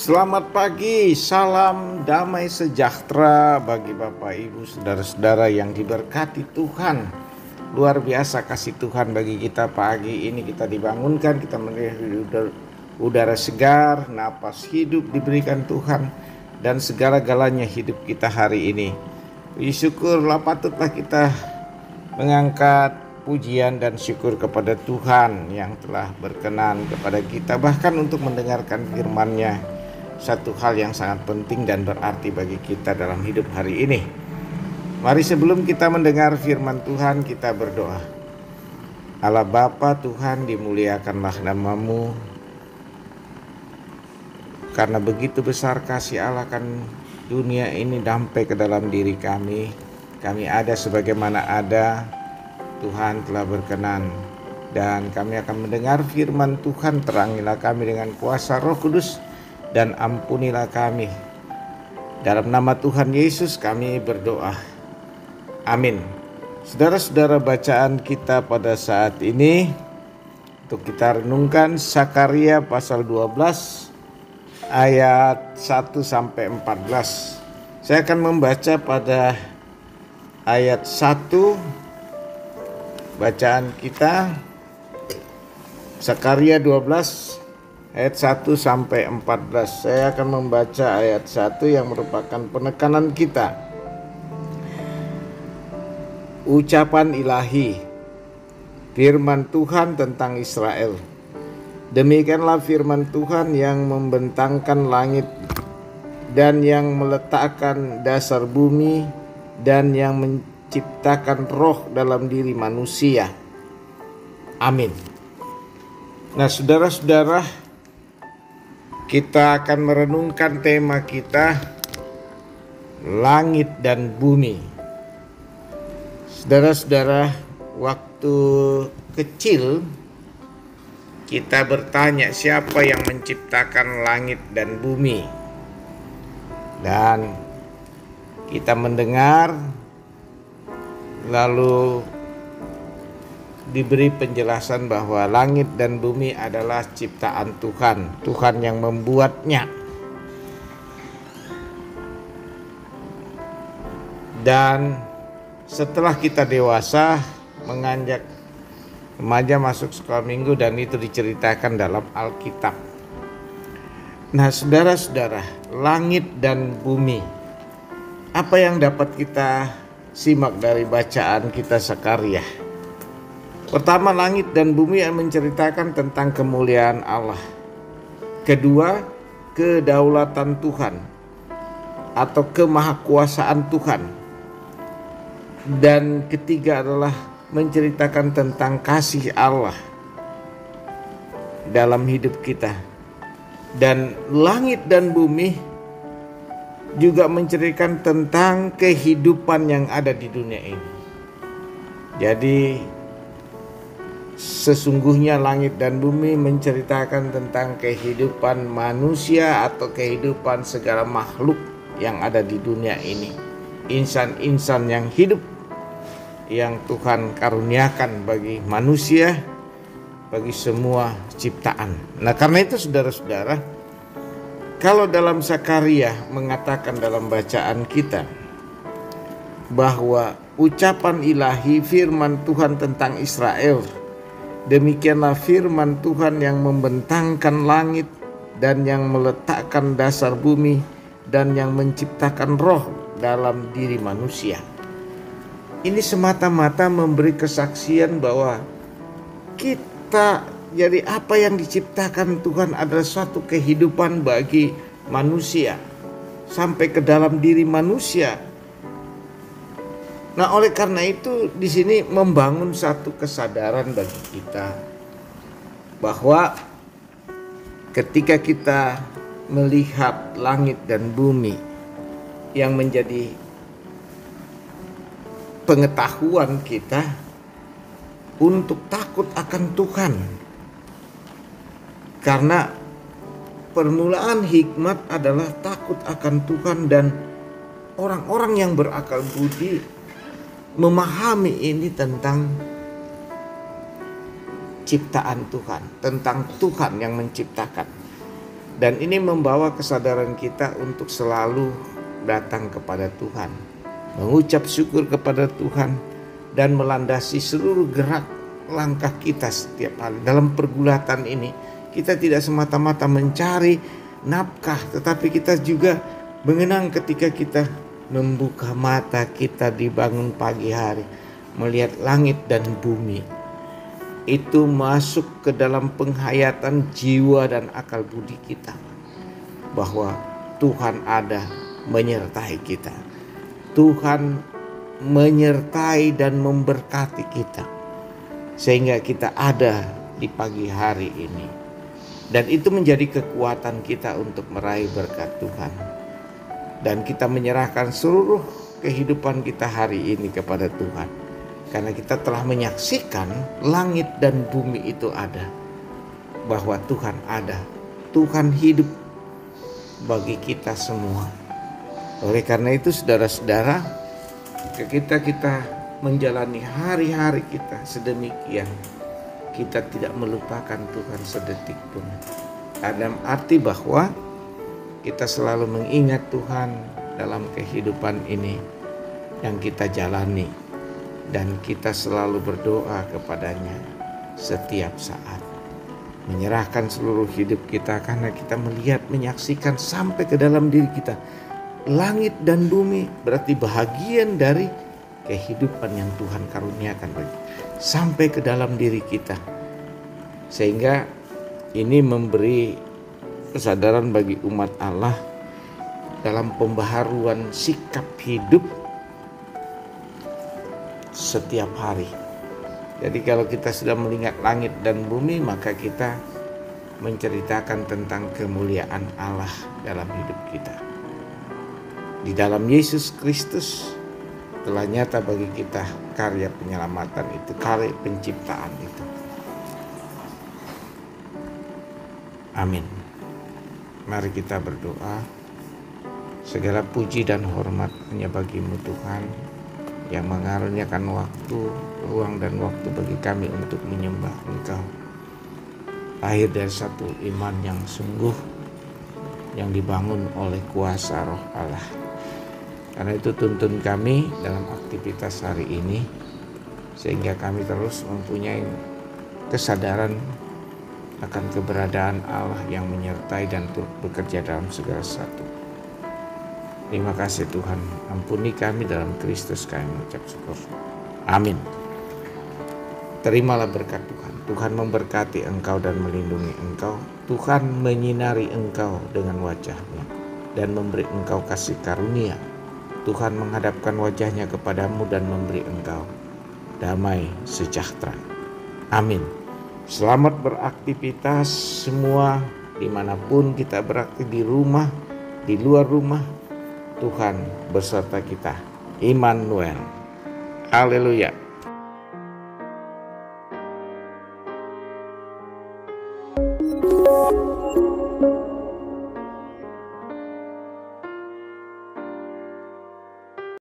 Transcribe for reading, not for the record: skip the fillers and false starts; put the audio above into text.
Selamat pagi, salam damai sejahtera bagi Bapak Ibu saudara-saudara yang diberkati Tuhan. Luar biasa kasih Tuhan bagi kita pagi ini. Kita dibangunkan, kita menerima udara segar, napas hidup diberikan Tuhan, dan segala-galanya hidup kita hari ini. Puji syukurlah, patutlah kita mengangkat pujian dan syukur kepada Tuhan yang telah berkenan kepada kita, bahkan untuk mendengarkan firman-Nya. Satu hal yang sangat penting dan berarti bagi kita dalam hidup hari ini. Mari sebelum kita mendengar firman Tuhan, kita berdoa. Allah Bapa Tuhan, dimuliakanlah nama-Mu, karena begitu besar kasih Allah kan dunia ini sampai ke dalam diri kami. Kami ada sebagaimana ada, Tuhan telah berkenan, dan kami akan mendengar firman Tuhan. Terangilah kami dengan kuasa Roh Kudus, dan ampunilah kami. Dalam nama Tuhan Yesus kami berdoa. Amin. Saudara-saudara, bacaan kita pada saat ini untuk kita renungkan Sakaria pasal 12 ayat 1 sampai 14. Saya akan membaca pada ayat 1. Bacaan kita Sakaria 12 ayat 1 sampai 14. Saya akan membaca ayat 1 yang merupakan penekanan kita. Ucapan ilahi, firman Tuhan tentang Israel. Demikianlah firman Tuhan yang membentangkan langit dan yang meletakkan dasar bumi dan yang menciptakan roh dalam diri manusia. Amin. Nah, saudara-saudara, kita akan merenungkan tema kita, langit dan bumi. Saudara-saudara, waktu kecil kita bertanya siapa yang menciptakan langit dan bumi. Dan kita mendengar, lalu diberi penjelasan bahwa langit dan bumi adalah ciptaan Tuhan, Tuhan yang membuatnya. Dan setelah kita dewasa, menganjak remaja, masuk sekolah minggu, dan itu diceritakan dalam Alkitab. Nah, saudara-saudara, langit dan bumi, apa yang dapat kita simak dari bacaan kita Sakaria? Pertama, langit dan bumi yang menceritakan tentang kemuliaan Allah. Kedua, kedaulatan Tuhan atau kemahakuasaan Tuhan. Dan ketiga adalah menceritakan tentang kasih Allah dalam hidup kita. Dan langit dan bumi juga menceritakan tentang kehidupan yang ada di dunia ini. Jadi sesungguhnya langit dan bumi menceritakan tentang kehidupan manusia atau kehidupan segala makhluk yang ada di dunia ini. Insan-insan yang hidup yang Tuhan karuniakan bagi manusia, bagi semua ciptaan. Nah, karena itu saudara-saudara, kalau dalam Sakaria mengatakan dalam bacaan kita bahwa ucapan ilahi firman Tuhan tentang Israel, demikianlah firman Tuhan yang membentangkan langit dan yang meletakkan dasar bumi dan yang menciptakan roh dalam diri manusia. Ini semata-mata memberi kesaksian bahwa kita, jadi apa yang diciptakan Tuhan adalah suatu kehidupan bagi manusia sampai ke dalam diri manusia. Nah, oleh karena itu di sini membangun satu kesadaran bagi kita bahwa ketika kita melihat langit dan bumi yang menjadi pengetahuan kita untuk takut akan Tuhan. Karena permulaan hikmat adalah takut akan Tuhan, dan orang-orang yang berakal budi memahami ini tentang ciptaan Tuhan, tentang Tuhan yang menciptakan. Dan ini membawa kesadaran kita untuk selalu datang kepada Tuhan, mengucap syukur kepada Tuhan, dan melandasi seluruh gerak langkah kita setiap hari. Dalam pergulatan ini, kita tidak semata-mata mencari nafkah, tetapi kita juga mengenang ketika kita membuka mata kita dibangun pagi hari, melihat langit dan bumi. Itu masuk ke dalam penghayatan jiwa dan akal budi kita, bahwa Tuhan ada menyertai kita. Tuhan menyertai dan memberkati kita, sehingga kita ada di pagi hari ini. Dan itu menjadi kekuatan kita untuk meraih berkat Tuhan. Dan kita menyerahkan seluruh kehidupan kita hari ini kepada Tuhan. Karena kita telah menyaksikan langit dan bumi itu ada. Bahwa Tuhan ada. Tuhan hidup bagi kita semua. Oleh karena itu saudara-saudara, ketika kita menjalani hari-hari kita sedemikian, kita tidak melupakan Tuhan sedetik pun. Dalam arti bahwa kita selalu mengingat Tuhan dalam kehidupan ini yang kita jalani. Dan kita selalu berdoa kepadanya setiap saat. Menyerahkan seluruh hidup kita karena kita melihat, menyaksikan sampai ke dalam diri kita. Langit dan bumi berarti bahagian dari kehidupan yang Tuhan karuniakan bagi. Sampai ke dalam diri kita. Sehingga ini memberi kesadaran bagi umat Allah dalam pembaharuan sikap hidup setiap hari. Jadi kalau kita sudah melihat langit dan bumi, maka kita menceritakan tentang kemuliaan Allah dalam hidup kita. Di dalam Yesus Kristus telah nyata bagi kita karya penyelamatan itu, karya penciptaan itu. Amin. Mari kita berdoa. Segala puji dan hormat hanya bagi-Mu Tuhan, yang mengaruniakan waktu, ruang dan waktu bagi kami untuk menyembah Engkau. Lahir dari satu iman yang sungguh, yang dibangun oleh kuasa Roh Allah. Karena itu tuntun kami dalam aktivitas hari ini, sehingga kami terus mempunyai kesadaran akan keberadaan Allah yang menyertai dan turut bekerja dalam segala sesuatu. Terima kasih Tuhan, ampuni kami dalam Kristus kami mengucap syukur. Amin. Terimalah berkat Tuhan. Tuhan memberkati engkau dan melindungi engkau. Tuhan menyinari engkau dengan wajah-Nya dan memberi engkau kasih karunia. Tuhan menghadapkan wajah-Nya kepadamu dan memberi engkau damai sejahtera. Amin. Selamat beraktivitas semua, dimanapun kita beraktif, di rumah, di luar rumah. Tuhan beserta kita. Immanuel. Haleluya.